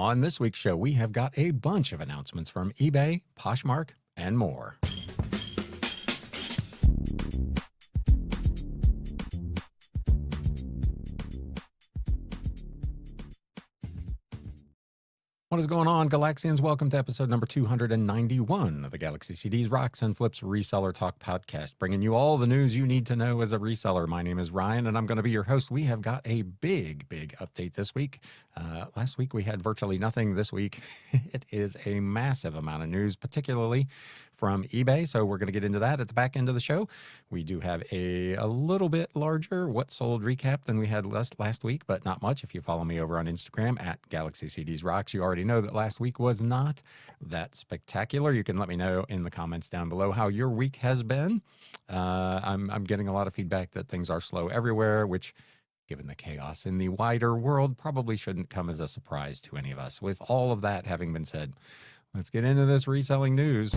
On this week's show, we have got a bunch of announcements from eBay, Poshmark, and more. What is going on, Galaxians? Welcome to episode number 291 of the Galaxy CDs Rocks and Flips Reseller Talk podcast, bringing you all the news you need to know as a reseller. My name is Ryan, and I'm going to be your host. We have got a big update this week. Last week, we had virtually nothing. This week, it is a massive amount of news, particularly from eBay. So we're going to get into that at the back end of the show. We do have a little bit larger what sold recap than we had last week, but not much. If you follow me over on Instagram at Galaxy CDs Rocks, you already know that last week was not that spectacular. You can let me know in the comments down below how your week has been. I'm getting a lot of feedback that things are slow everywhere, which, given the chaos in the wider world, probably shouldn't come as a surprise to any of us. With all of that having been said, let's get into this reselling news.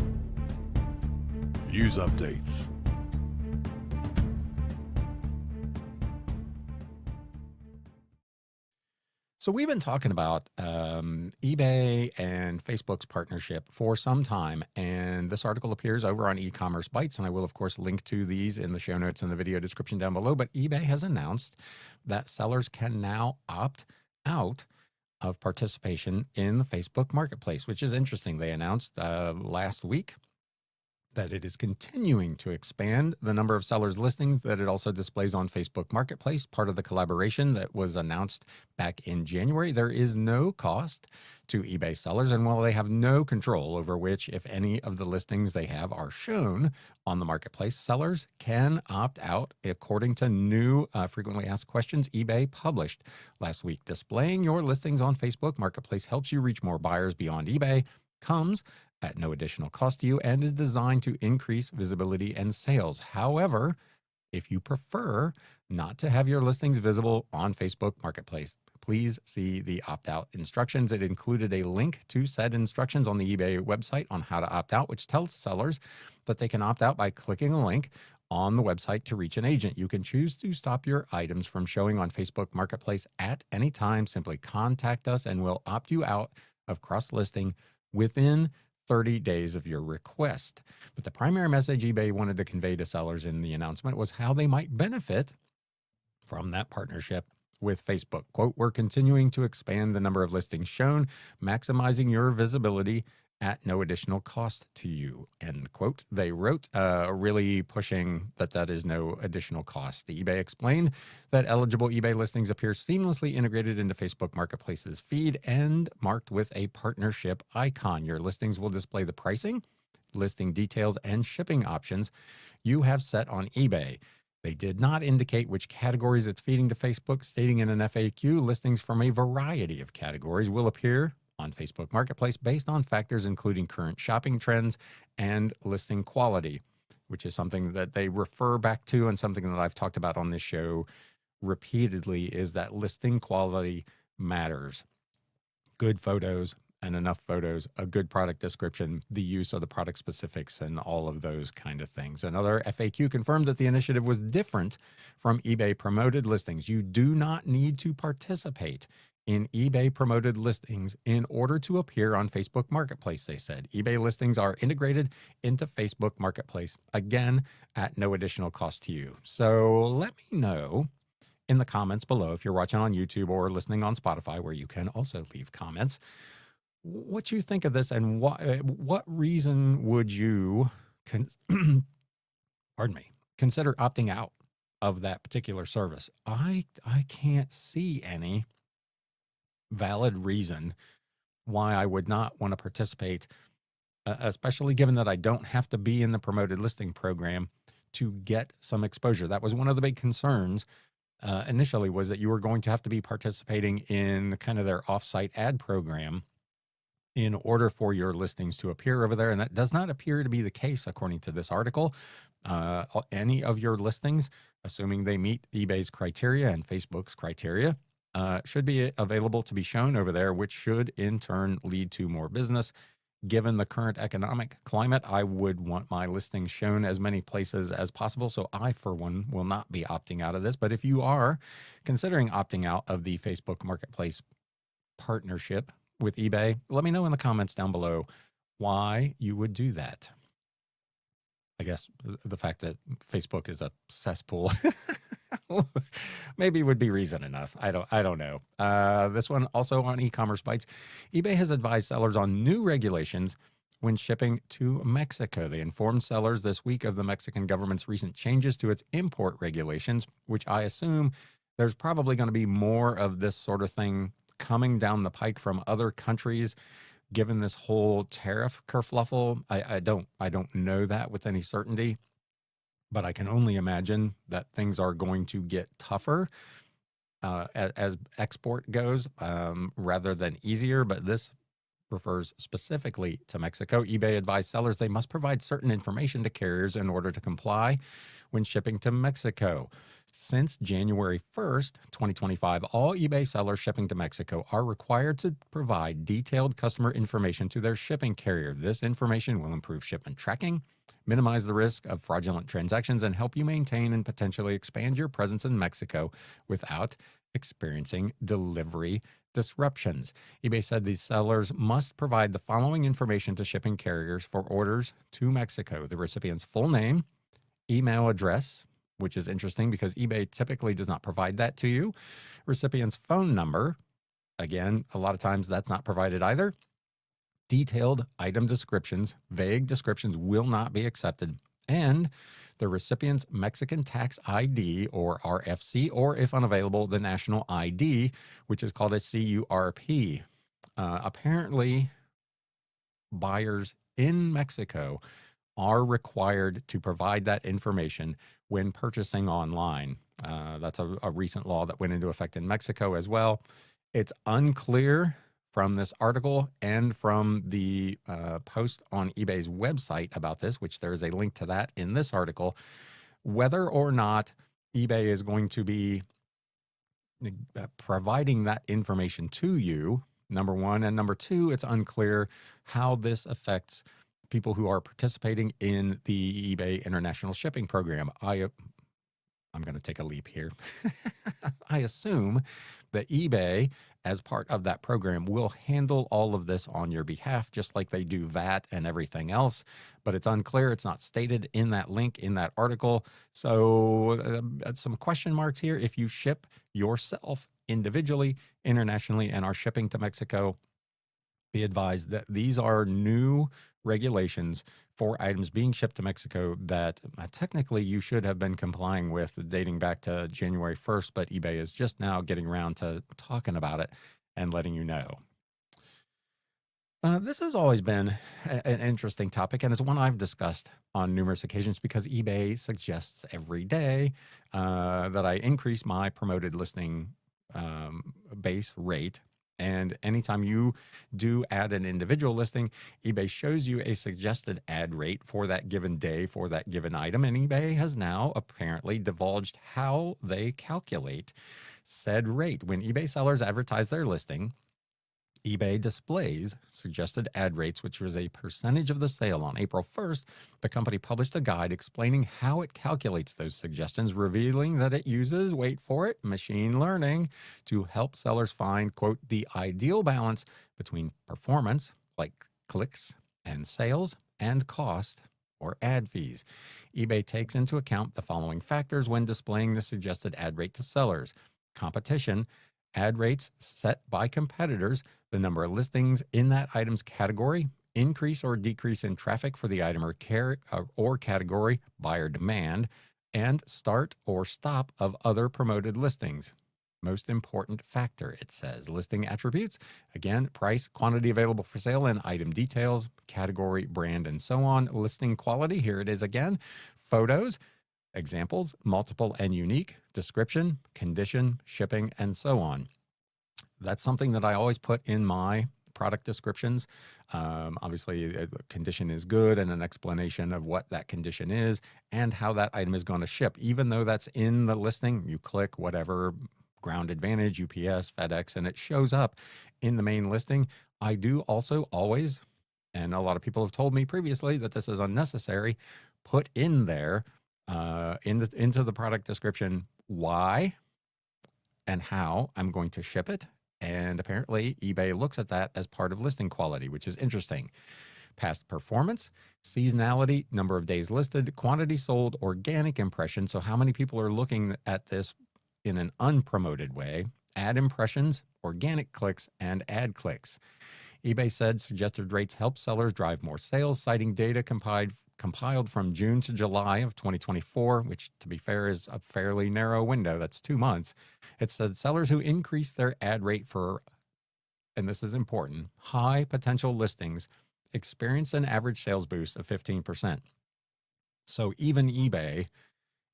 News updates. So we've been talking about eBay and Facebook's partnership for some time, and this article appears over on E-commerce Bytes, and I will, of course, link to these in the show notes and the video description down below. But eBay has announced that sellers can now opt out of participation in the Facebook Marketplace, which is interesting. They announced last week that it is continuing to expand the number of sellers listings that it also displays on Facebook Marketplace, part of the collaboration that was announced back in January. There is no cost to eBay sellers, and while they have no control over which, if any, of the listings they have are shown on the marketplace, sellers can opt out according to new frequently asked questions eBay published last week. Displaying your listings on Facebook Marketplace helps you reach more buyers beyond eBay, comes at no additional cost to you, and is designed to increase visibility and sales. However, if you prefer not to have your listings visible on Facebook Marketplace, please see the opt-out instructions. It included a link to said instructions on the eBay website on how to opt out, which tells sellers that they can opt out by clicking a link on the website to reach an agent. You can choose to stop your items from showing on Facebook Marketplace at any time. Simply contact us and we'll opt you out of cross-listing within 30 days of your request. But the primary message eBay wanted to convey to sellers in the announcement was how they might benefit from that partnership with Facebook. Quote, "We're continuing to expand the number of listings shown, maximizing your visibility at no additional cost to you," end quote. They wrote, really pushing that is no additional cost. The eBay explained that eligible eBay listings appear seamlessly integrated into Facebook Marketplace's feed and marked with a partnership icon. Your listings will display the pricing, listing details, and shipping options you have set on eBay. They did not indicate which categories it's feeding to Facebook, stating in an FAQ, listings from a variety of categories will appear on Facebook Marketplace based on factors including current shopping trends and listing quality, which is something that they refer back to, and something that I've talked about on this show repeatedly, is that listing quality matters. Good photos and enough photos, a good product description, the use of the product specifics, and all of those kind of things. Another FAQ confirmed that the initiative was different from eBay promoted listings. You do not need to participate in eBay promoted listings in order to appear on Facebook Marketplace, they said. eBay listings are integrated into Facebook Marketplace, again, at no additional cost to you. So let me know in the comments below, if you're watching on YouTube or listening on Spotify, where you can also leave comments, what you think of this, and what reason would you consider opting out of that particular service? I can't see any valid reason why I would not want to participate, especially given that I don't have to be in the promoted listing program to get some exposure. That was one of the big concerns initially, was that you were going to have to be participating in kind of their offsite ad program in order for your listings to appear over there. And that does not appear to be the case, according to this article. Any of your listings, assuming they meet eBay's criteria and Facebook's criteria, should be available to be shown over there, which should in turn lead to more business. Given the current economic climate, I would want my listings shown as many places as possible. So I, for one, will not be opting out of this. But if you are considering opting out of the Facebook Marketplace partnership with eBay? Let me know in the comments down below why you would do that. I guess the fact that Facebook is a cesspool maybe would be reason enough. I don't know. This one also on e-commerce bites. eBay has advised sellers on new regulations when shipping to Mexico. They informed sellers this week of the Mexican government's recent changes to its import regulations, which I assume there's probably going to be more of this sort of thing coming down the pike from other countries. Given this whole tariff kerfluffle, I don't know that with any certainty, but I can only imagine that things are going to get tougher as export goes, rather than easier. But this refers specifically to Mexico. eBay advised sellers they must provide certain information to carriers in order to comply when shipping to Mexico. Since January 1st, 2025, all eBay sellers shipping to Mexico are required to provide detailed customer information to their shipping carrier. This information will improve shipment tracking, minimize the risk of fraudulent transactions, and help you maintain and potentially expand your presence in Mexico without experiencing delivery disruptions. eBay said these sellers must provide the following information to shipping carriers for orders to Mexico: the recipient's full name, email address, which is interesting because eBay typically does not provide that to you, recipient's phone number. Again, a lot of times that's not provided either. Detailed item descriptions, vague descriptions will not be accepted, and the recipient's Mexican tax ID or RFC, or if unavailable, the national ID, which is called a CURP. Apparently, buyers in Mexico are required to provide that information when purchasing online. That's a recent law that went into effect in Mexico as well. It's unclear from this article and from the post on eBay's website about this, which there is a link to that in this article, whether or not eBay is going to be providing that information to you, number one. And number two, it's unclear how this affects people who are participating in the eBay International Shipping Program. I'm going to take a leap here. I assume that eBay, as part of that program, will handle all of this on your behalf, just like they do VAT and everything else. But it's unclear. It's not stated in that link in that article. So some question marks here. If you ship yourself individually, internationally, and are shipping to Mexico, be advised that these are new regulations for items being shipped to Mexico that technically you should have been complying with dating back to January 1st, but eBay is just now getting around to talking about it and letting you know. This has always been an interesting topic, and it's one I've discussed on numerous occasions because eBay suggests every day that I increase my promoted listing base rate. And anytime you do add an individual listing, eBay shows you a suggested ad rate for that given day for that given item. And eBay has now apparently divulged how they calculate said rate. When eBay sellers advertise their listing, eBay displays suggested ad rates, which was a percentage of the sale. On April 1st, the company published a guide explaining how it calculates those suggestions, revealing that it uses, wait for it, machine learning to help sellers find, quote, the ideal balance between performance, like clicks and sales, and cost, or ad fees. eBay takes into account the following factors when displaying the suggested ad rate to sellers: competition, ad rates set by competitors, the number of listings in that item's category, increase or decrease in traffic for the item or category, buyer demand, and start or stop of other promoted listings. Most important factor, it says. Listing attributes, again, price, quantity available for sale, and item details, category, brand, and so on. Listing quality, here it is again. Photos, examples, multiple and unique, description, condition, shipping, and so on. That's something that I always put in my product descriptions. Obviously, condition is good and an explanation of what that condition is and how that item is going to ship. Even though that's in the listing, you click whatever, Ground Advantage, UPS, FedEx, and it shows up in the main listing. I do also always, and a lot of people have told me previously that this is unnecessary, put in there into the product description why and how I'm going to ship it And apparently, eBay looks at that as part of listing quality, which is interesting. Past performance, seasonality, number of days listed, quantity sold, organic impressions. So, how many people are looking at this in an unpromoted way? Ad impressions, organic clicks, and ad clicks. eBay said suggested rates help sellers drive more sales, citing data compiled from June to July of 2024, which, to be fair, is a fairly narrow window. That's 2 months. It said sellers who increased their ad rate for, and this is important, high potential listings experienced an average sales boost of 15%. So even eBay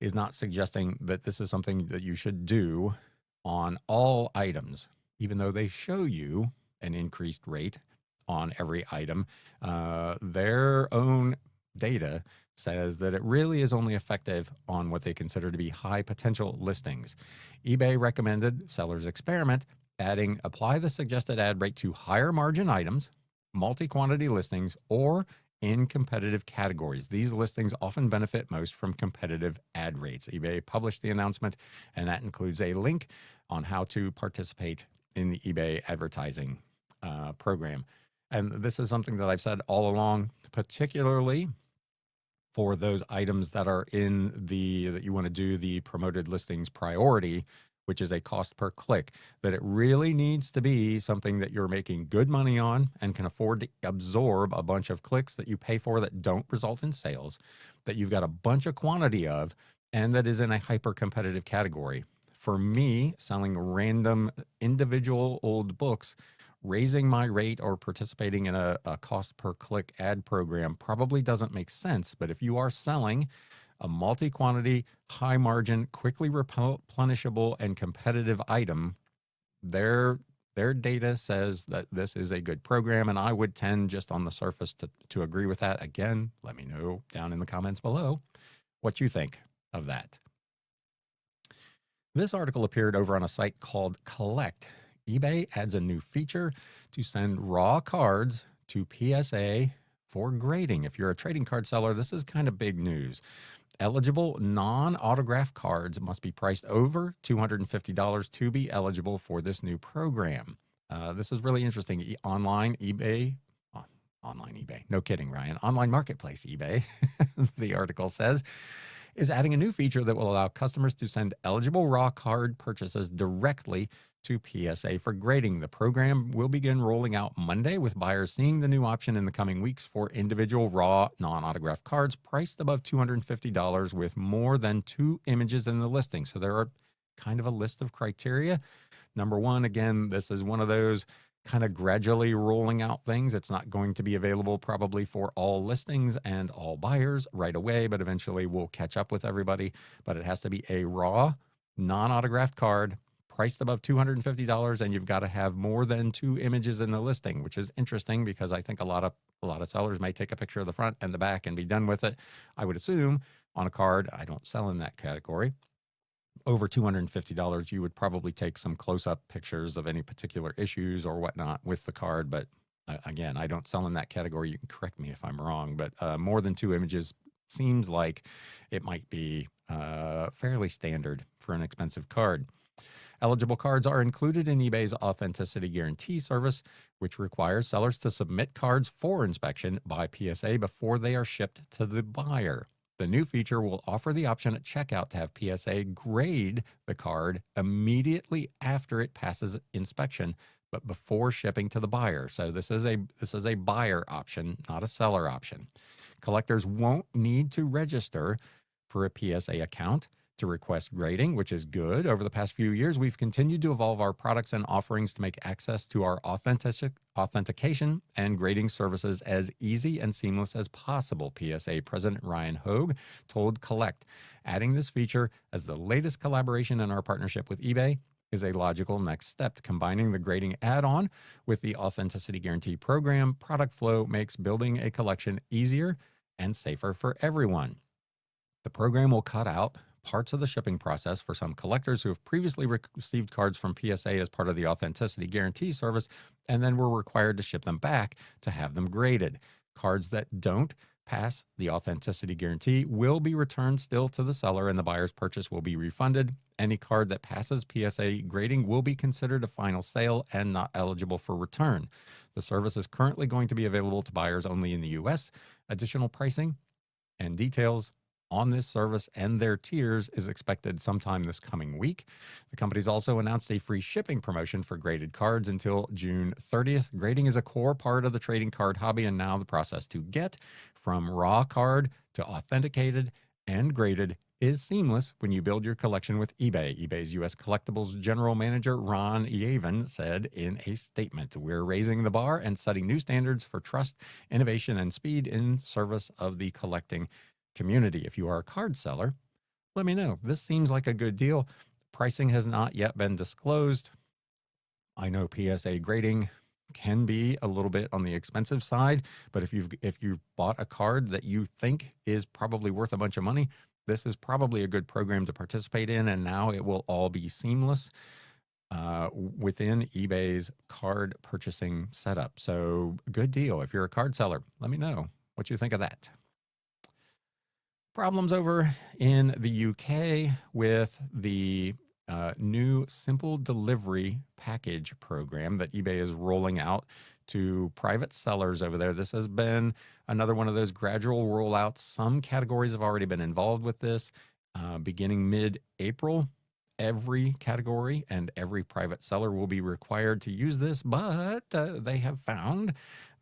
is not suggesting that this is something that you should do on all items, even though they show you an increased rate on every item. Their own data says that it really is only effective on what they consider to be high potential listings. eBay recommended sellers experiment, apply the suggested ad rate to higher margin items, multi-quantity listings, or in competitive categories. These listings often benefit most from competitive ad rates. eBay published the announcement, and that includes a link on how to participate in the eBay advertising program. And this is something that I've said all along, particularly for those items that are that you want to do the promoted listings priority, which is a cost per click, that it really needs to be something that you're making good money on and can afford to absorb a bunch of clicks that you pay for that don't result in sales, that you've got a bunch of quantity of, and that is in a hyper competitive category. For me, selling random individual old books, raising my rate or participating in a cost per click ad program probably doesn't make sense. But if you are selling a multi-quantity, high-margin, quickly replenishable, and competitive item, their data says that this is a good program, and I would tend just on the surface to agree with that. Again, let me know down in the comments below what you think of that. This article appeared over on a site called Collect. eBay adds a new feature to send raw cards to PSA for grading. If you're a trading card seller, this is kind of big news. Eligible non-autograph cards must be priced over $250 to be eligible for this new program. This is really interesting. Online eBay, no kidding, Ryan. Online marketplace eBay, the article says, is adding a new feature that will allow customers to send eligible raw card purchases directly to PSA for grading. The program will begin rolling out Monday, with buyers seeing the new option in the coming weeks for individual raw non-autographed cards priced above $250 with more than 2 images in the listing. So there are kind of a list of criteria. Number one, again, this is one of those kind of gradually rolling out things. It's not going to be available probably for all listings and all buyers right away, but eventually we'll catch up with everybody. But it has to be a raw, non-autographed card priced above $250, and you've got to have more than 2 images in the listing, which is interesting because I think a lot of sellers may take a picture of the front and the back and be done with it. I would assume on a card, I don't sell in that category, over $250, you would probably take some close-up pictures of any particular issues or whatnot with the card. But again, I don't sell in that category. You can correct me if I'm wrong, but more than 2 images seems like it might be fairly standard for an expensive card. Eligible cards are included in eBay's Authenticity Guarantee service, which requires sellers to submit cards for inspection by PSA before they are shipped to the buyer. The new feature will offer the option at checkout to have PSA grade the card immediately after it passes inspection, but before shipping to the buyer. So this is a buyer option, not a seller option. Collectors won't need to register for a PSA account to request grading, which is good. Over the past few years, we've continued to evolve our products and offerings to make access to our authentication and grading services as easy and seamless as possible, PSA President Ryan Hogue told Collect. Adding this feature as the latest collaboration in our partnership with eBay is a logical next step. Combining the grading add-on with the Authenticity Guarantee program product flow makes building a collection easier and safer for everyone. The program will cut out parts of the shipping process for some collectors who have previously received cards from PSA as part of the Authenticity Guarantee service and then were required to ship them back to have them graded. Cards that don't pass the authenticity guarantee will be returned still to the seller and the buyer's purchase will be refunded. Any card that passes PSA grading will be considered a final sale and not eligible for return. The service is currently going to be available to buyers only in the US. Additional pricing and details on this service and their tiers is expected sometime this coming week. The company's also announced a free shipping promotion for graded cards until June 30th. Grading is a core part of the trading card hobby, and now the process to get from raw card to authenticated and graded is seamless when you build your collection with eBay. eBay's U.S. Collectibles General Manager Ron Yavin said in a statement, "We're raising the bar and setting new standards for trust, innovation, and speed in service of the collecting community. If you are a card seller, let me know. This seems like a good deal. Pricing has not yet been disclosed. I know PSA grading can be a little bit on the expensive side, but if you've bought a card that you think is probably worth a bunch of money, this is probably a good program to participate in, and now it will all be seamless within eBay's card purchasing setup. So good deal. If you're a card seller, let me know what you think of that. Problems over in the UK with the new simple delivery package program that eBay is rolling out to private sellers over there. This has been another one of those gradual rollouts. Some categories have already been involved with this. Beginning mid-April, every category and every private seller will be required to use this, but they have found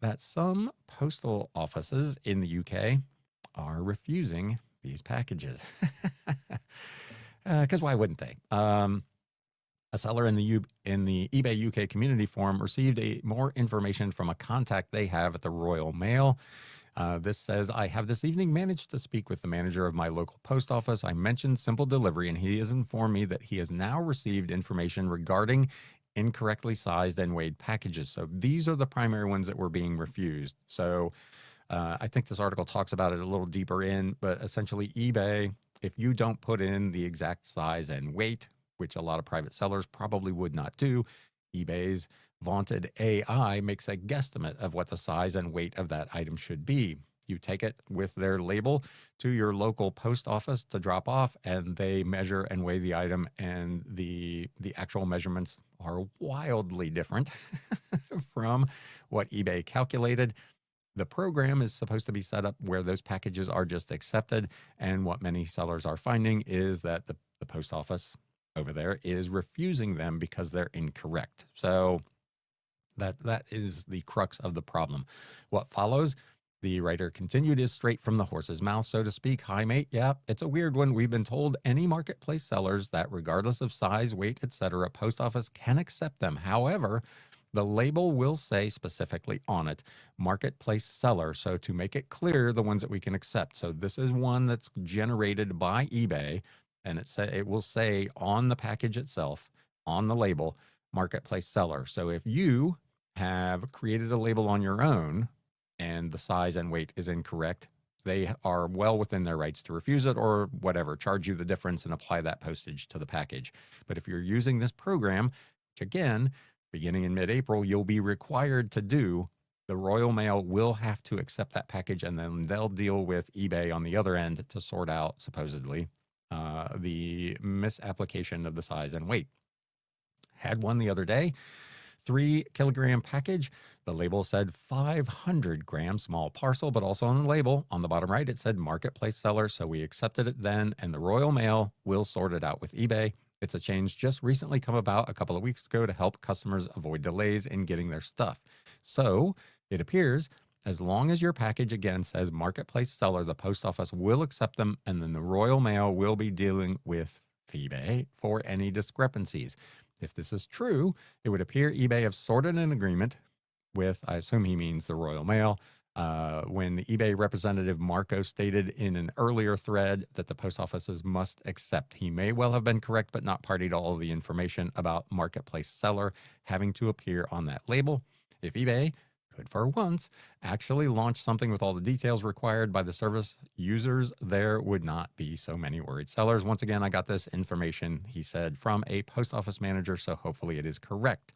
that some postal offices in the UK are refusing these packages. Because why wouldn't they? A seller in the eBay UK community forum received more information from a contact they have at the Royal Mail. This says, "I have this evening managed to speak with the manager of my local post office. I mentioned simple delivery, and he has informed me that he has now received information regarding incorrectly sized and weighed packages." So these are the primary ones that were being refused. So I think this article talks about it a little deeper in, but essentially eBay, if you don't put in the exact size and weight, which a lot of private sellers probably would not do, eBay's vaunted AI makes a guesstimate of what the size and weight of that item should be. You take it with their label to your local post office to drop off, and they measure and weigh the item, and the actual measurements are wildly different from what eBay calculated. The program is supposed to be set up where those packages are just accepted. And what many sellers are finding is that the post office over there is refusing them because they're incorrect. So that is the crux of the problem. What follows, the writer continued, is straight from the horse's mouth, so to speak. "Hi, mate. Yeah, it's a weird one. We've been told any marketplace sellers that regardless of size, weight, etc., post office can accept them. However, the label will say specifically on it, marketplace seller." So to make it clear, the ones that we can accept. So this is one that's generated by eBay, and it will say on the package itself, on the label, marketplace seller. So if you have created a label on your own and the size and weight is incorrect, they are well within their rights to refuse it or whatever, charge you the difference and apply that postage to the package. But if you're using this program, which again, beginning in mid-April, you'll be required to do, the Royal Mail will have to accept that package, and then they'll deal with eBay on the other end to sort out, supposedly, the misapplication of the size and weight. Had one the other day, 3-kilogram package. The label said 500 gram small parcel, but also on the label on the bottom right, it said marketplace seller. So we accepted it then, and the Royal Mail will sort it out with eBay. It's a change just recently come about a couple of weeks ago to help customers avoid delays in getting their stuff. So it appears as long as your package again says marketplace seller, the post office will accept them, and then the Royal Mail will be dealing with eBay for any discrepancies. If this is true, it would appear eBay have sorted an agreement with, I assume he means the Royal Mail, when the eBay representative Marco stated in an earlier thread that the post offices must accept. He may well have been correct, but not party to all the information about marketplace seller having to appear on that label. If eBay could for once actually launch something with all the details required by the service users, there would not be so many worried sellers. Once again, I got this information, he said, from a post office manager, so hopefully it is correct.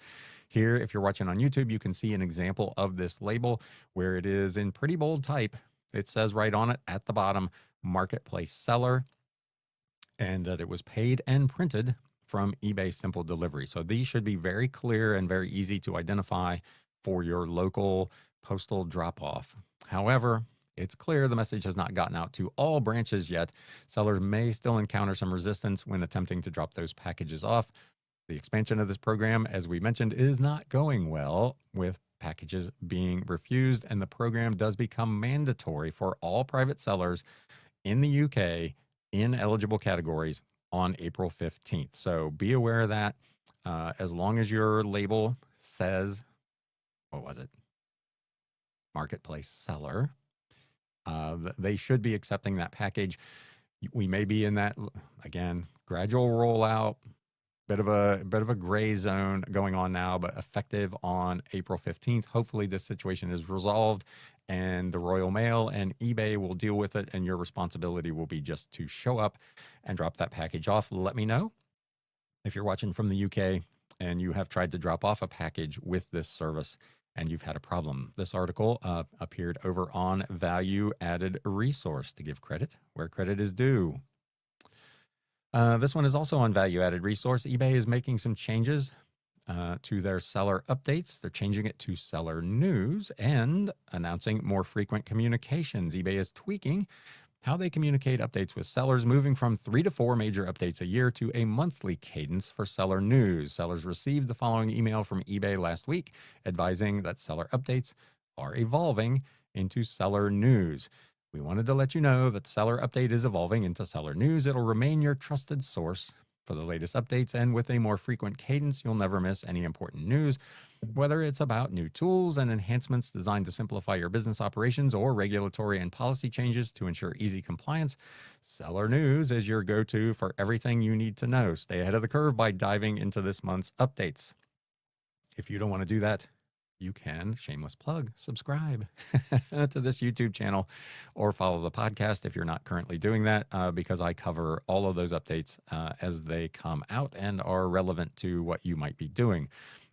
Here, if you're watching on YouTube, you can see an example of this label where it is in pretty bold type. it says right on it at the bottom, marketplace seller, and that it was paid and printed from eBay Simple Delivery. So these should be very clear and very easy to identify for your local postal drop off. However, it's clear the message has not gotten out to all branches yet. Sellers may still encounter some resistance when attempting to drop those packages off. The expansion of this program, as we mentioned, is not going well, with packages being refused, and the program does become mandatory for all private sellers in the UK in eligible categories on April 15th. So be aware of that. As long as your label says, what was it? Marketplace seller, they should be accepting that package. We may be in that, again, gradual rollout, bit of a gray zone going on now, but effective on April 15th. Hopefully this situation is resolved and the Royal Mail and eBay will deal with it, and your responsibility will be just to show up and drop that package off. Let me know if you're watching from the UK and you have tried to drop off a package with this service and you've had a problem. This article appeared over on Value Added Resource, to give credit where credit is due. This one is also on Value Added Resource. eBay is making some changes to their seller updates. They're changing it to seller news and announcing more frequent communications. eBay is tweaking how they communicate updates with sellers, moving from 3 to 4 major updates a year to a monthly cadence for seller news. Sellers received the following email from eBay last week, advising that seller updates are evolving into seller news. We wanted to let you know that Seller Update is evolving into Seller News. It'll remain your trusted source for the latest updates, and with a more frequent cadence, you'll never miss any important news, whether it's about new tools and enhancements designed to simplify your business operations or regulatory and policy changes to ensure easy compliance. Seller News is your go-to for everything you need to know. Stay ahead of the curve by diving into this month's updates. If you don't want to do that, you can, shameless plug, subscribe to this YouTube channel or follow the podcast if you're not currently doing that, because I cover all of those updates as they come out and are relevant to what you might be doing.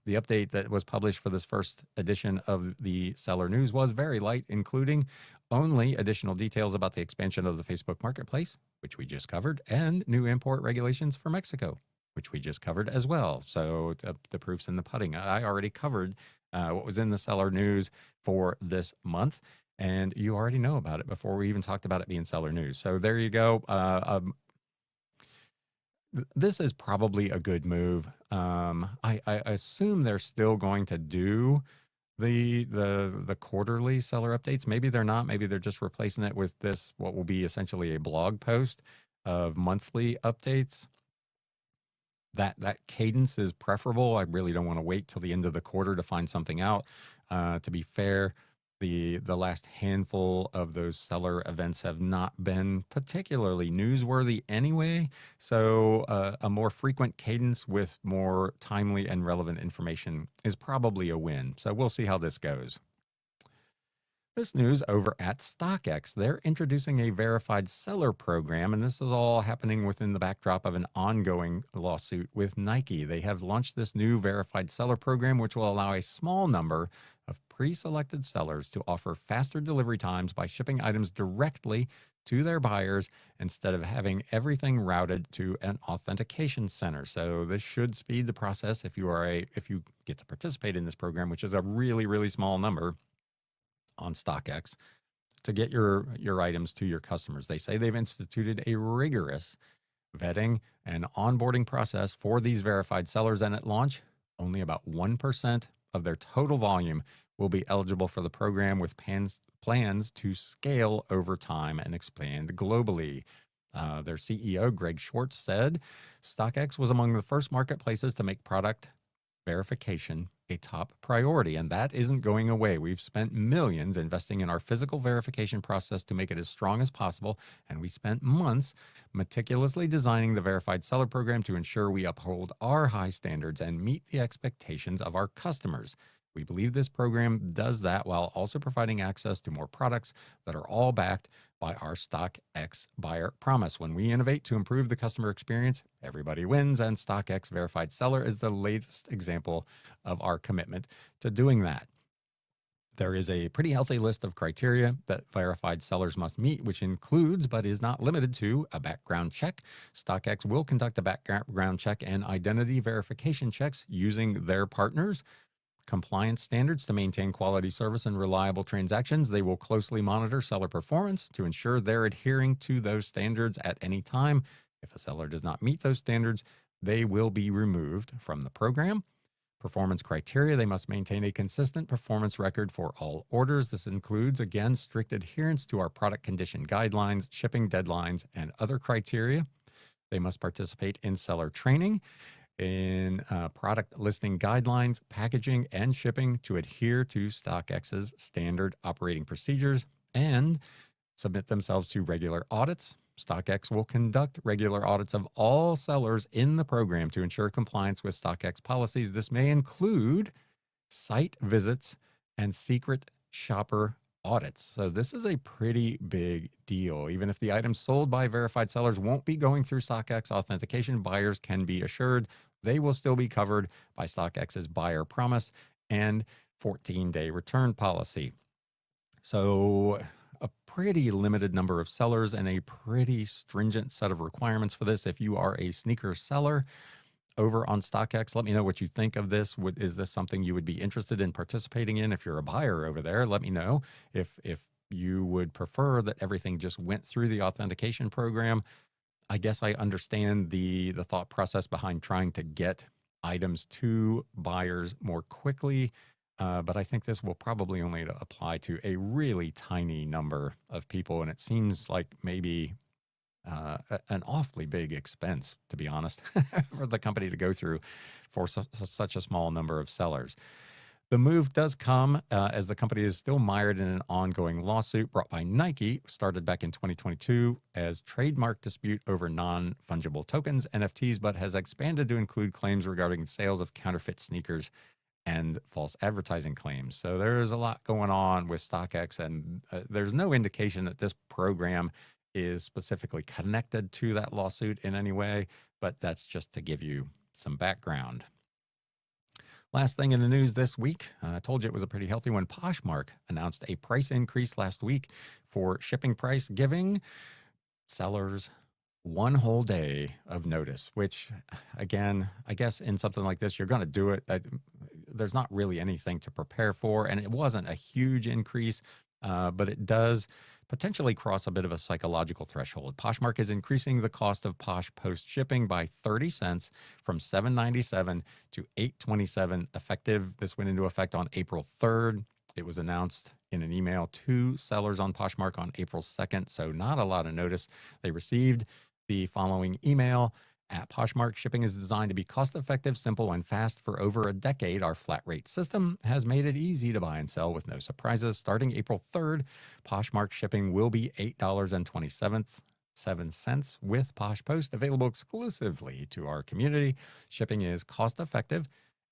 The update that was published for this first edition of the Seller News was very light, including only additional details about the expansion of the Facebook Marketplace, which we just covered, and new import regulations for Mexico, which we just covered as well. So the proof's in the pudding. I already covered what was in the Seller News for this month, and you already know about it before we even talked about it being Seller News. So there you go. This is probably a good move. I assume they're still going to do the quarterly seller updates. Maybe they're not. Maybe they're just replacing it with this, what will be essentially a blog post of monthly updates. That cadence is preferable. I really don't want to wait till the end of the quarter to find something out. To be fair, the last handful of those seller events have not been particularly newsworthy anyway. So a more frequent cadence with more timely and relevant information is probably a win. So we'll see how this goes. This news over at StockX, they're introducing a verified seller program, and this is all happening within the backdrop of an ongoing lawsuit with Nike. They have launched this new verified seller program, which will allow a small number of pre-selected sellers to offer faster delivery times by shipping items directly to their buyers instead of having everything routed to an authentication center. So this should speed the process if you get to participate in this program, which is a really, really small number on StockX, to get your items to your customers. They say they've instituted a rigorous vetting and onboarding process for these verified sellers, and at launch, only about 1% of their total volume will be eligible for the program, with plans to scale over time and expand globally. Their CEO, Greg Schwartz, said StockX was among the first marketplaces to make product verification a top priority, and that isn't going away. We've spent millions investing in our physical verification process to make it as strong as possible, and we spent months meticulously designing the verified seller program to ensure we uphold our high standards and meet the expectations of our customers. We believe this program does that while also providing access to more products that are all backed by our StockX buyer promise. When we innovate to improve the customer experience, everybody wins, and StockX Verified Seller is the latest example of our commitment to doing that. There is a pretty healthy list of criteria that verified sellers must meet, which includes, but is not limited to, a background check. StockX will conduct a background check and identity verification checks using their partners. Compliance standards to maintain quality service and reliable transactions. They will closely monitor seller performance to ensure they're adhering to those standards at any time. If a seller does not meet those standards, they will be removed from the program. Performance criteria. They must maintain a consistent performance record for all orders. This includes, again, strict adherence to our product condition guidelines, shipping deadlines, and other criteria. They must participate in seller training, in product listing guidelines, packaging, and shipping to adhere to StockX's standard operating procedures, and submit themselves to regular audits. StockX will conduct regular audits of all sellers in the program to ensure compliance with StockX policies. This may include site visits and secret shopper audits. So this is a pretty big deal. Even if the items sold by verified sellers won't be going through StockX authentication, buyers can be assured they will still be covered by StockX's buyer promise and 14-day return policy. So a pretty limited number of sellers and a pretty stringent set of requirements for this. If you are a sneaker seller over on StockX, let me know what you think of this. Is this something you would be interested in participating in? If you're a buyer over there, let me know. If you would prefer that everything just went through the authentication program, I guess I understand the thought process behind trying to get items to buyers more quickly. But I think this will probably only apply to a really tiny number of people. And it seems like maybe an awfully big expense, to be honest, for the company to go through for such a small number of sellers. The move does come as the company is still mired in an ongoing lawsuit brought by Nike, started back in 2022 as trademark dispute over non-fungible tokens, NFTs, but has expanded to include claims regarding sales of counterfeit sneakers and false advertising claims. So there's a lot going on with StockX, and there's no indication that this program is specifically connected to that lawsuit in any way, but that's just to give you some background. Last thing in the news this week, I told you it was a pretty healthy one. Poshmark announced a price increase last week for shipping price, giving sellers one whole day of notice, which, again, I guess in something like this, you're going to do it. There's not really anything to prepare for, and it wasn't a huge increase, but it does potentially cross a bit of a psychological threshold. Poshmark is increasing the cost of Posh Post shipping by 30 cents from $7.97 to $8.27 effective. This went into effect on April 3rd. It was announced in an email to sellers on Poshmark on April 2nd, so not a lot of notice. They received the following email. At Poshmark, shipping is designed to be cost-effective, simple, and fast. For over a decade, our flat-rate system has made it easy to buy and sell with no surprises. Starting April 3rd, Poshmark shipping will be $8.27 with Posh Post, available exclusively to our community. Shipping is cost-effective.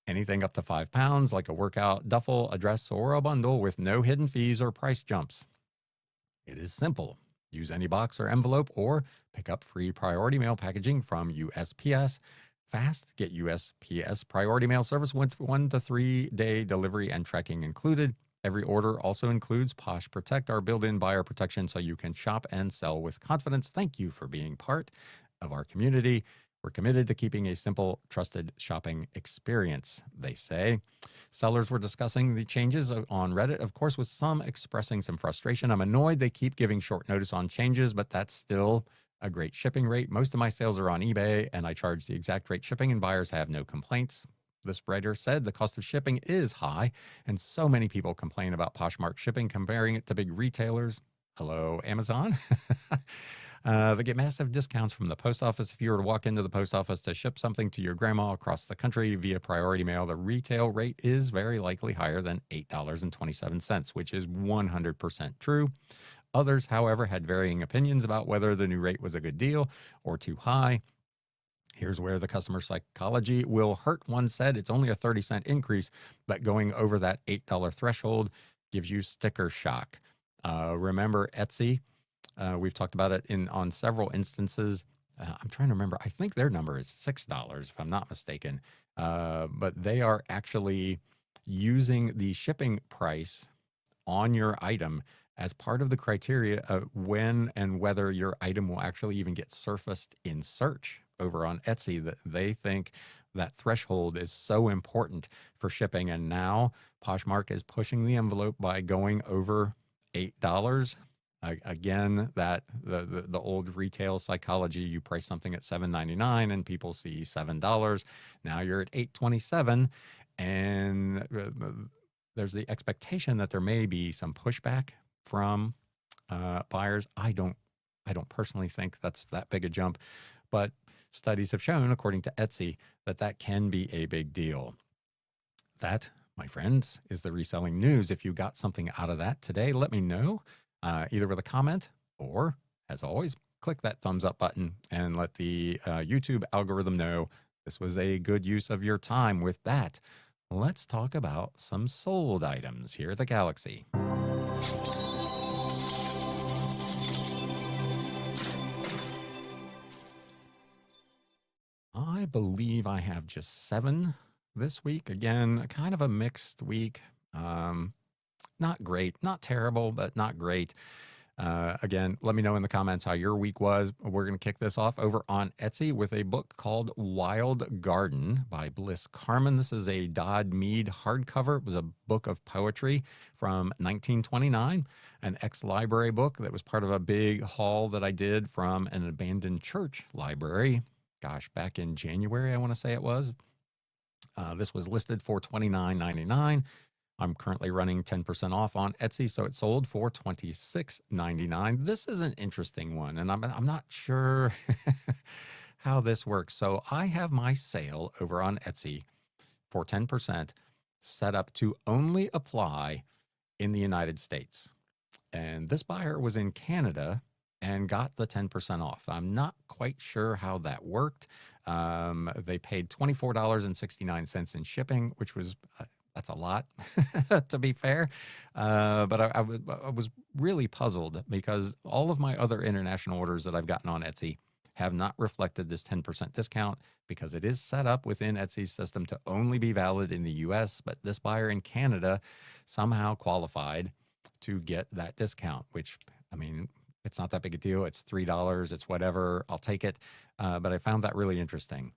Anything up to 5 pounds, like a workout, duffel, a dress, or a bundle, with no hidden fees or price jumps. It is simple. Use any box or envelope or pick up free priority mail packaging from USPS. Fast, get USPS priority mail service with 1 to 3 day delivery and tracking included. Every order also includes Posh Protect, our built-in buyer protection, so you can shop and sell with confidence. Thank you for being part of our community. We're committed to keeping a simple, trusted shopping experience, they say. Sellers were discussing the changes on Reddit, of course, with some expressing some frustration. I'm annoyed they keep giving short notice on changes, but that's still a great shipping rate. Most of my sales are on eBay, and I charge the exact rate shipping, and buyers have no complaints. This writer said the cost of shipping is high, and so many people complain about Poshmark shipping, comparing it to big retailers. Hello, Amazon. They get massive discounts from the post office. If you were to walk into the post office to ship something to your grandma across the country via priority mail, the retail rate is very likely higher than $8.27, which is 100% true. Others, however, had varying opinions about whether the new rate was a good deal or too high. Here's where the customer psychology will hurt. One said it's only a 30-cent increase, but going over that $8 threshold gives you sticker shock. Remember Etsy? We've talked about it on several instances. I'm trying to remember. I think their number is $6, if I'm not mistaken. But they are actually using the shipping price on your item as part of the criteria of when and whether your item will actually even get surfaced in search over on Etsy. That they think that threshold is so important for shipping. And now Poshmark is pushing the envelope by going over $8. Again, that the old retail psychology, you price something at $7.99 and people see $7. Now you're at $8.27, and there's the expectation that there may be some pushback from buyers. I don't personally think that's that big a jump, but studies have shown, according to Etsy, that can be a big deal. That, my friends, is the reselling news. If you got something out of that today, let me know, either with a comment or, as always, click that thumbs up button and let the YouTube algorithm know this was a good use of your time. With that, let's talk about some sold items here at the Galaxy. I believe I have just 7 this week. Again, kind of a mixed week. Not great, not terrible, but not great. Again, let me know in the comments how your week was. We're going to kick this off over on Etsy with a book called Wild Garden by Bliss Carman. This is a Dodd Mead hardcover. It was a book of poetry from 1929, an ex-library book that was part of a big haul that I did from an abandoned church library. Gosh, back in January, I want to say it was. This was listed for $29.99. I'm currently running 10% off on Etsy, so it sold for $26.99. This is an interesting one, and I'm not sure how this works. So I have my sale over on Etsy for 10% set up to only apply in the United States. And this buyer was in Canada and got the 10% off. I'm not quite sure how that worked. They paid $24.69 in shipping, which was that's a lot, to be fair. But I was really puzzled because all of my other international orders that I've gotten on Etsy have not reflected this 10% discount because it is set up within Etsy's system to only be valid in the US. But this buyer in Canada somehow qualified to get that discount, which, I mean, it's not that big a deal. It's $3. It's whatever. I'll take it. But I found that really interesting.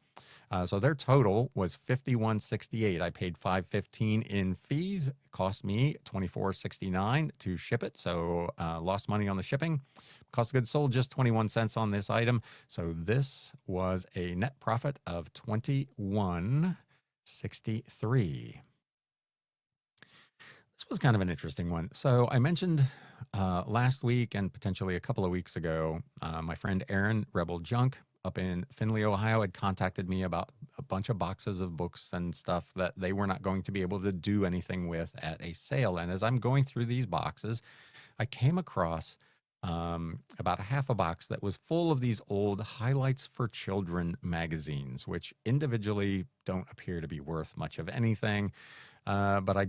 So their total was $51.68. I paid $5.15 in fees. It cost me $24.69 to ship it. So lost money on the shipping. Cost of goods sold just 21 cents on this item. So this was a net profit of $21.63. This was kind of an interesting one. So I mentioned last week and potentially a couple of weeks ago, my friend Aaron, Rebel Junk, up in Findlay, Ohio, had contacted me about a bunch of boxes of books and stuff that they were not going to be able to do anything with at a sale. And as I'm going through these boxes, I came across about a half a box that was full of these old Highlights for Children magazines, which individually don't appear to be worth much of anything. But I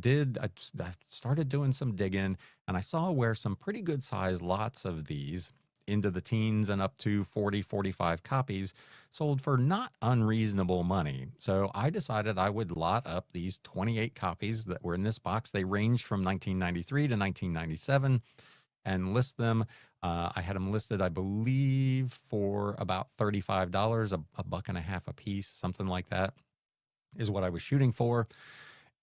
started doing some digging, and I saw where some pretty good size lots of these into the teens and up to 40, 45 copies sold for not unreasonable money. So I decided I would lot up these 28 copies that were in this box. They ranged from 1993 to 1997 and list them. I had them listed, I believe, for about $35, a buck and a half a piece, something like that is what I was shooting for.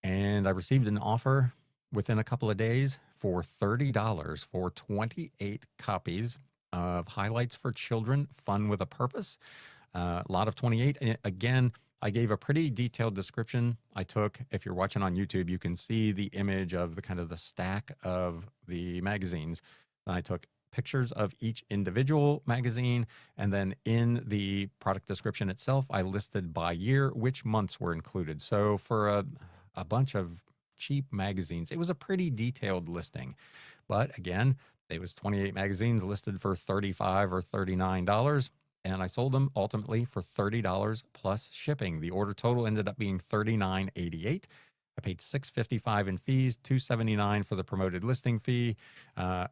And I received an offer within a couple of days for $30 for 28 copies of Highlights for Children, Fun with a Purpose. A lot of 28. And again, I gave a pretty detailed description. I took, if you're watching on YouTube, you can see the image of the kind of the stack of the magazines. And I took pictures of each individual magazine. And then in the product description itself, I listed by year which months were included. So for a bunch of cheap magazines, it was a pretty detailed listing. But again, it was 28 magazines listed for $35 or $39. And I sold them ultimately for $30 plus shipping. The order total ended up being $39.88. I paid $6.55 in fees, $2.79 for the promoted listing fee.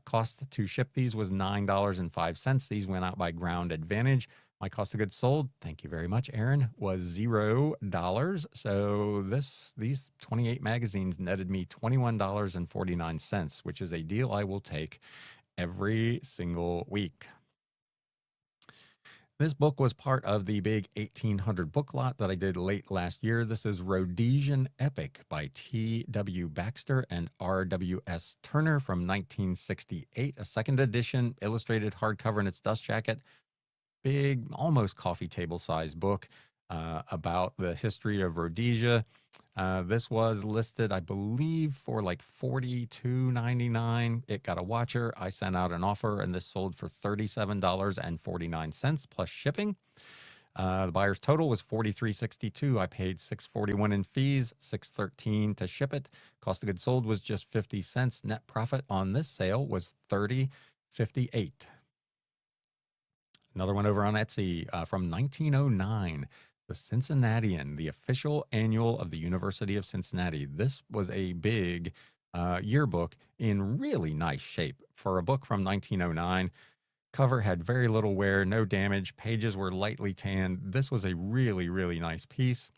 Cost to ship these was $9.05. These went out by Ground Advantage. My cost of goods sold, thank you very much, Aaron, was $0. So these 28 magazines netted me $21.49, which is a deal I will take every single week. This book was part of the big 1800 book lot that I did late last year. This is Rhodesian Epic by T.W. Baxter and R.W.S. Turner from 1968, a second edition illustrated hardcover in its dust jacket. Big, almost coffee table size book about the history of Rhodesia. This was listed, I believe, for like $42.99. It got a watcher. I sent out an offer, and this sold for $37.49 plus shipping. The buyer's total was $43.62. I paid $6.41 in fees, $6.13 to ship it. Cost of goods sold was just 50 cents. Net profit on this sale was $30.58. Another one over on Etsy from 1909, the Cincinnatian, the official annual of the University of Cincinnati. This was a big yearbook in really nice shape for a book from 1909. Cover had very little wear, no damage. Pages were lightly tanned. This was a really, really nice piece.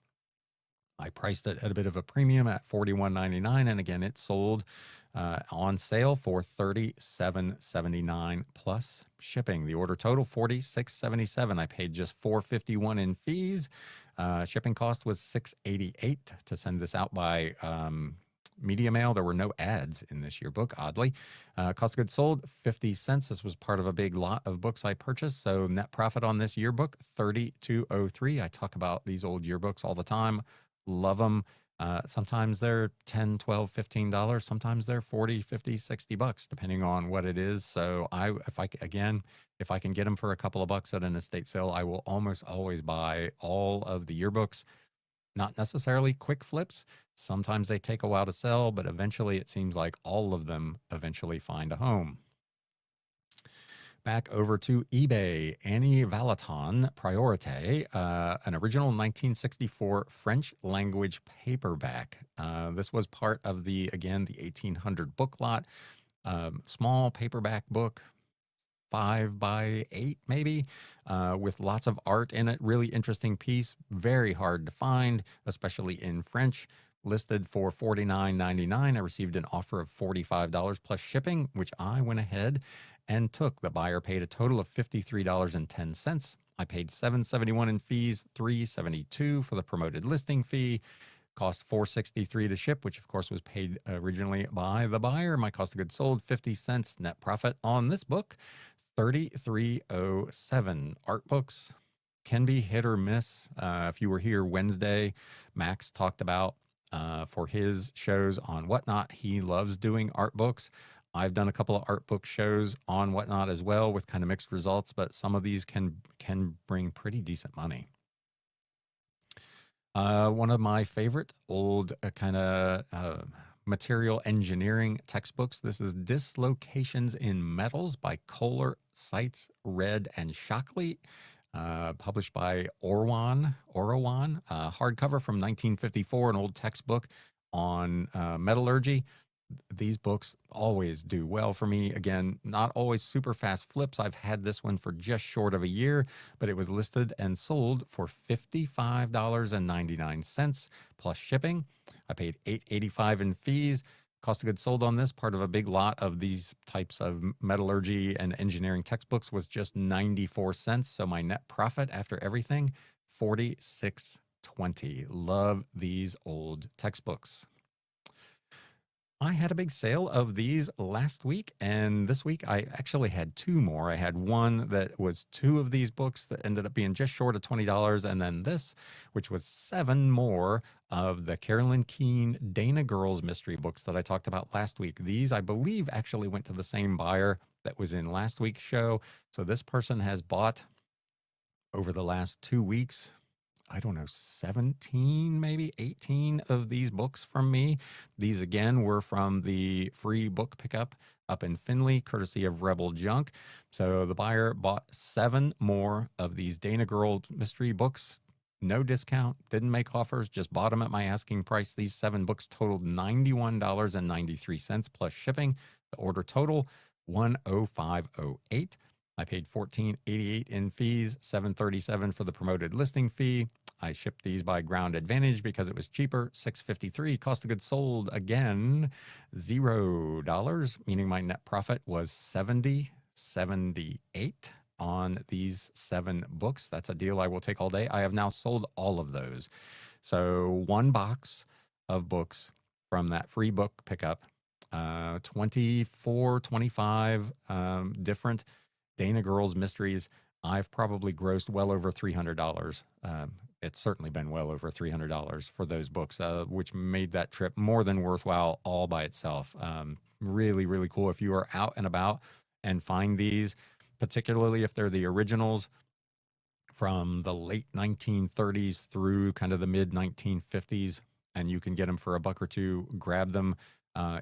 I priced it at a bit of a premium at $41.99, and again, it sold on sale for $37.79 plus shipping. The order total $46.77. I paid just $4.51 in fees. Shipping cost was $6.88 to send this out by media mail. There were no ads in this yearbook, oddly. Cost of goods sold, 50 cents. This was part of a big lot of books I purchased. So net profit on this yearbook, $32.03. I talk about these old yearbooks all the time. Love them. Sometimes they're $10, $12, $15. Sometimes they're $40, $50, $60, depending on what it is. So if I can get them for a couple of bucks at an estate sale, I will almost always buy all of the yearbooks. Not necessarily quick flips. Sometimes they take a while to sell, but eventually it seems like all of them eventually find a home. Back over to eBay, Annie Valaton Priorité, an original 1964 French language paperback. This was part of the 1800 book lot. Small paperback book, 5 by 8 maybe, with lots of art in it. Really interesting piece, very hard to find, especially in French. Listed for $49.99. I received an offer of $45 plus shipping, which I went ahead and took. The buyer paid a total of $53.10. I paid $7.71 in fees, $3.72 for the promoted listing fee. Cost $4.63 to ship, which of course was paid originally by the buyer. My cost of goods sold, 50 cents. Net profit on this book, $33.07. Art books can be hit or miss. If you were here Wednesday, Max talked about for his shows on Whatnot, he loves doing art books. I've done a couple of art book shows on Whatnot as well with kind of mixed results, but some of these can bring pretty decent money. One of my favorite old material engineering textbooks. This is Dislocations in Metals by Kohler, Seitz, Red, and Shockley. Published by Orawan, hardcover from 1954, an old textbook on metallurgy. These books always do well for me. Again, not always super fast flips. I've had this one for just short of a year, but it was listed and sold for $55.99 plus shipping. I paid $8.85 in fees. Cost of goods sold on this, part of a big lot of these types of metallurgy and engineering textbooks, was just 94 cents. So my net profit after everything, $46.20. Love these old textbooks. I had a big sale of these last week, and this week I actually had 2 more. I had one that was 2 of these books that ended up being just short of $20, and then this, which was 7 more of the Carolyn Keene Dana Girls mystery books that I talked about last week. These, I believe, actually went to the same buyer that was in last week's show. So this person has bought over the last 2 weeks, I don't know, 17, maybe 18 of these books from me. These, again, were from the free book pickup up in Findlay, courtesy of Rebel Junk. So the buyer bought 7 more of these Dana Girl mystery books. No discount, didn't make offers, just bought them at my asking price. These 7 books totaled $91.93 plus shipping. The order total, $105.08. I paid $14.88 in fees, $7.37 for the promoted listing fee. I shipped these by Ground Advantage because it was cheaper, $6.53. Cost of goods sold, again, $0, meaning my net profit was $70.78 on these 7 books. That's a deal I will take all day. I have now sold all of those. So 1 box of books from that free book pickup, 24, 25 different Dana Girls Mysteries. I've probably grossed well over $300. It's certainly been well over $300 for those books, which made that trip more than worthwhile all by itself. Really, really cool. If you are out and about and find these, particularly if they're the originals from the late 1930s through kind of the mid 1950s, and you can get them for $1 or $2, grab them.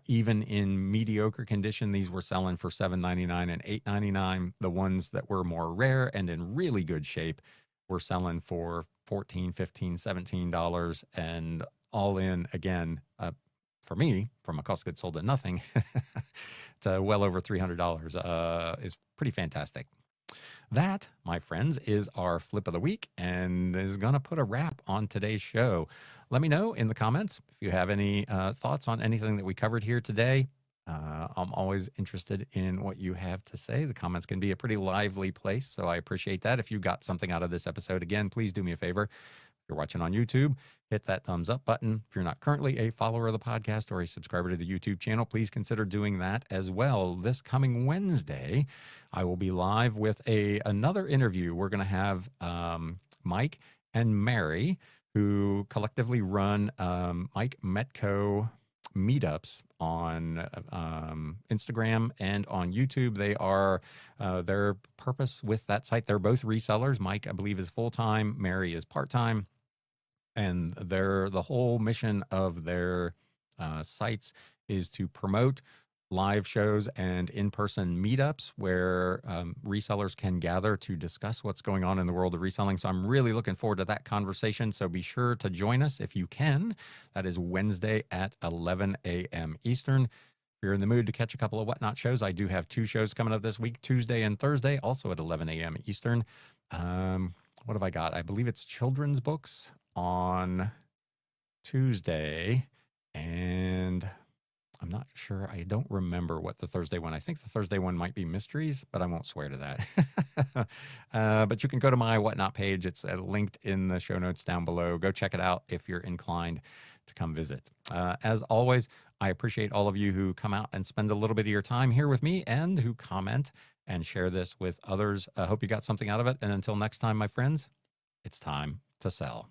Even in mediocre condition, these were selling for $7.99 and $8.99. The ones that were more rare and in really good shape were selling for $14, $15, $17, and all in, again, for me, from a cost of goods sold at nothing to well over $300 is pretty fantastic. That, my friends, is our flip of the week and is going to put a wrap on today's show. Let me know in the comments if you have any thoughts on anything that we covered here today. I'm always interested in what you have to say. The comments can be a pretty lively place, so I appreciate that. If you got something out of this episode, again, please do me a favor. If you're watching on YouTube, hit that thumbs up button. If you're not currently a follower of the podcast or a subscriber to the YouTube channel, please consider doing that as well. This coming Wednesday, I will be live with another interview. We're going to have Mike and Mary, who collectively run Mike Metco meetups on Instagram and on YouTube. They are their purpose with that site. They're both resellers. Mike, I believe, is full-time. Mary is part-time. And the whole mission of their sites is to promote live shows and in-person meetups where resellers can gather to discuss what's going on in the world of reselling. So I'm really looking forward to that conversation. So be sure to join us if you can. That is Wednesday at 11 a.m. Eastern. If you're in the mood to catch a couple of Whatnot shows, I do have 2 shows coming up this week, Tuesday and Thursday, also at 11 a.m. Eastern. What have I got? I believe it's children's books on Tuesday, and I'm not sure. I don't remember what the Thursday one. I think the Thursday one might be mysteries, but I won't swear to that. But you can go to my Whatnot page. It's linked in the show notes down below. Go check it out if you're inclined to come visit. As always, I appreciate all of you who come out and spend a little bit of your time here with me and who comment and share this with others. I hope you got something out of it. And until next time, my friends, it's time to sell.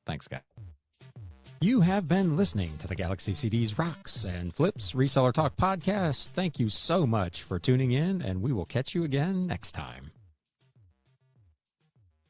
Thanks, guys. You have been listening to the Galaxy CDs Rocks and Flips Reseller Talk podcast. Thank you so much for tuning in, and we will catch you again next time.